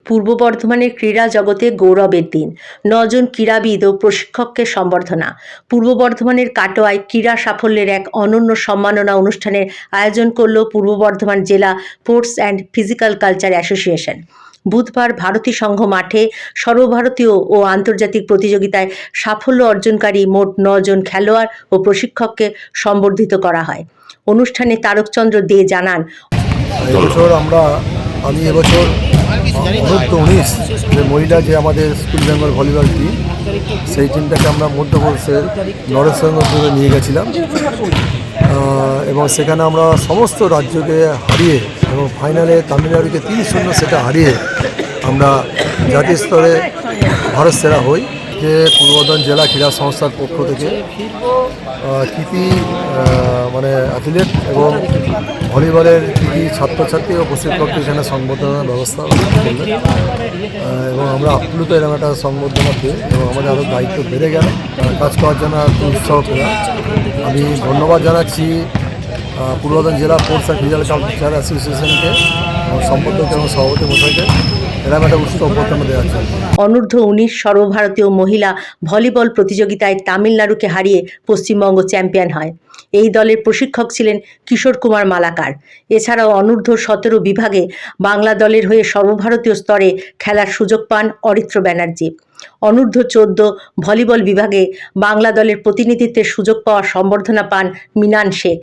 পূর্ব বর্ধমানের ক্রীড়া জগতে গৌরবের দিন। ৯ জন ক্রীড়াবিদ ও প্রশিক্ষককে সম্বর্ধনা। পূর্ব বর্ধমানের কাটোয়ায় ক্রীড়া সাফল্যের এক অনন্য সম্মাননা অনুষ্ঠানের আয়োজন করল পূর্ব বর্ধমান জেলা sports and physical culture association. বুধবার ভারতী সংঘ মাঠে সর্বভারতীয় ও আন্তর্জাতিক প্রতিযোগিতায় সাফল্য অর্জনকারী মোট ৯ জন খেলোয়াড় ও প্রশিক্ষককে সম্বর্ধিত করা হয়। অনুষ্ঠানে তারকচন্দ্র দে জানান, আমি এবছর অনূর্ধ্ব-19 যে মহিলা যে আমাদের স্কুল বেঙ্গল ভলিবল টিম, সেই টিমটাকে আমরা মধ্যপ্রদেশের নরেশগঞ্জে নিয়ে গেছিলাম এবং সেখানে আমরা সমস্ত রাজ্যকে হারিয়ে এবং ফাইনালে তামিলনাড়ুকে 3-0 সেটা হারিয়ে আমরা জাতীয় স্তরে ভারত সেরা হই। যে পূর্ব বর্ধমান জেলা ক্রীড়া সংস্থার পক্ষ থেকে কৃতি অ্যাথলিট এবং ভলিবলের কৃতি ছাত্রছাত্রী ও প্রশিক্ষককে এখানে সংবর্ধনার ব্যবস্থা করলেন এবং আমরা আপ্লুত এরকম একটা সংবর্ধনা পেয়ে এবং আমাদের আরও দায়িত্ব বেড়ে গেল কাজ করার জন্য উৎসাহ পেলাম। আমি ধন্যবাদ জানাচ্ছি পূর্ব বর্ধমান জেলা স্পোর্টস অ্যান্ড ফিজিক্যাল কালচার অ্যাসোসিয়েশনকে এবং সম্পাদক এবং সভাপতি মশাইকে এরকম একটা উৎসাহ অভ্যর্থনা দেওয়ার জন্য। অনূর্ধ্ব-19 সর্বভারতীয় মহিলা ভলিবল প্রতিযোগিতায় তামিলনাড়ুকে হারিয়ে পশ্চিমবঙ্গ চ্যাম্পিয়ন হয়। এই দলের প্রশিক্ষক ছিলেন কিশোর কুমার মালাকার। এছাড়াও অনূর্ধ্ব-17 বিভাগে বাংলা দলের হয়ে সর্বভারতীয় স্তরে খেলার সুযোগ পান অরিত্র ব্যানার্জি। অনূর্ধ্ব-14 ভলিবল বিভাগে বাংলা দলের প্রতিনিধিত্বের সুযোগ পাওয়ার সম্বর্ধনা পান মিনান শেখ।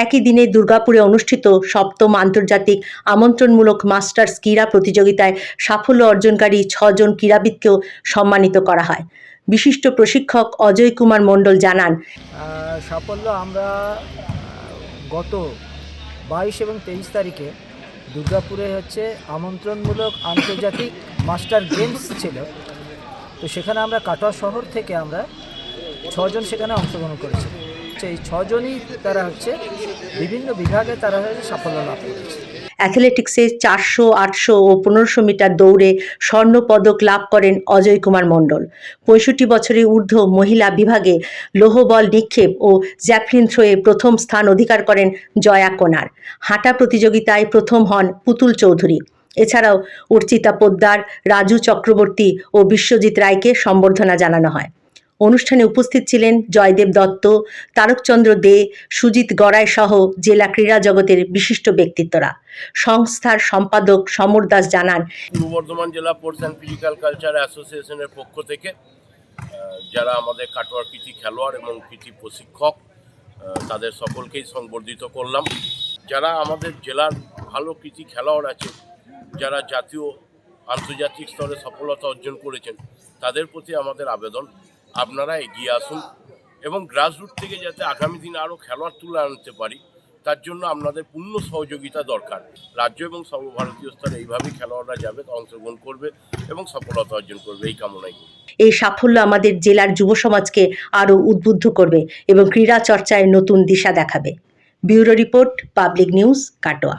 একই দিনে দুর্গাপুরে অনুষ্ঠিত 7ম আন্তর্জাতিক আমন্ত্রণমূলক মাস্টার্স ক্রীড়া প্রতিযোগিতায় সাফল্য অর্জনকারী 6 জন ক্রীড়াবিদকেও সম্মানিত করা হয়। বিশিষ্ট প্রশিক্ষক অজয় কুমার মণ্ডল জানান, সাফল্য আমরা গত 22 এবং 23 তারিখে দুর্গাপুরে আমন্ত্রণমূলক আন্তর্জাতিক মাস্টার গেমস ছিল। তো সেখানে আমরা কাটোয়া শহর থেকে আমরা 6 জন সেখানে অংশগ্রহণ করেছি। এই 6 জনই তারা বিভিন্ন বিভাগে তারা সাফল্য লাভ করেছে। অ্যাথলেটিক্সে 400, 800 ও 1500 মিটার দৌড়ে স্বর্ণ পদক লাভ করেন অজয় কুমার মণ্ডল। 65 বছরের ঊর্ধ্ব মহিলা বিভাগে লৌহ বল নিক্ষেপ ও জ্যাভলিন থ্রোয়ে প্রথম স্থান অধিকার করেন জয়া কোনার। হাঁটা প্রতিযোগিতায় প্রথম হন পুতুল চৌধুরী। এছাড়াও অর্চিতা পোদ্দার, রাজু চক্রবর্তী ও বিশ্বজিৎ রায়কে সম্বর্ধনা জানানো হয়। অনুষ্ঠানে উপস্থিত ছিলেন জয়দেব দত্ত, তারকচন্দ্র দে, সুজিত গড়াই সহ জেলা ক্রীড়া জগতের বিশিষ্ট ব্যক্তিত্বরা। সংস্থার সম্পাদক সমর দাস জানান, পূর্ব বর্ধমান জেলা স্পোর্টস অ্যান্ড ফিজিক্যাল কালচার অ্যাসোসিয়েশনের পক্ষ থেকে যারা আমাদের কাটোয়ার কৃতি খেলোয়াড় এবং কৃতি প্রশিক্ষক তাদের সকলকেই সংবর্ধিত করলাম। যারা আমাদের জেলার ভালো কৃতি খেলোয়াড় আছে, যারা জাতীয় আন্তর্জাতিক স্তরে সফলতা অর্জন করেছেন, তাদের প্রতি আমাদের আবেদন আপনারা এগিয়ে আসুন এবং গ্রাসরুট থেকে যাতে আগামী দিনে আরও খেলোয়াড় তুলে আনতে পারি, তার জন্য আপনাদের পূর্ণ সহযোগিতা দরকার। রাজ্য এবং সর্বভারতীয় স্তরে এইভাবেই খেলোয়াড়রা যাবে, অংশগ্রহণ করবে এবং সফলতা অর্জন করবে, এই কামনাই করি। এই সাফল্য আমাদের জেলার যুব সমাজকে আরও উদ্বুদ্ধ করবে এবং ক্রীড়া চর্চায় নতুন দিশা দেখাবে। Bureau report, public news, Katwa.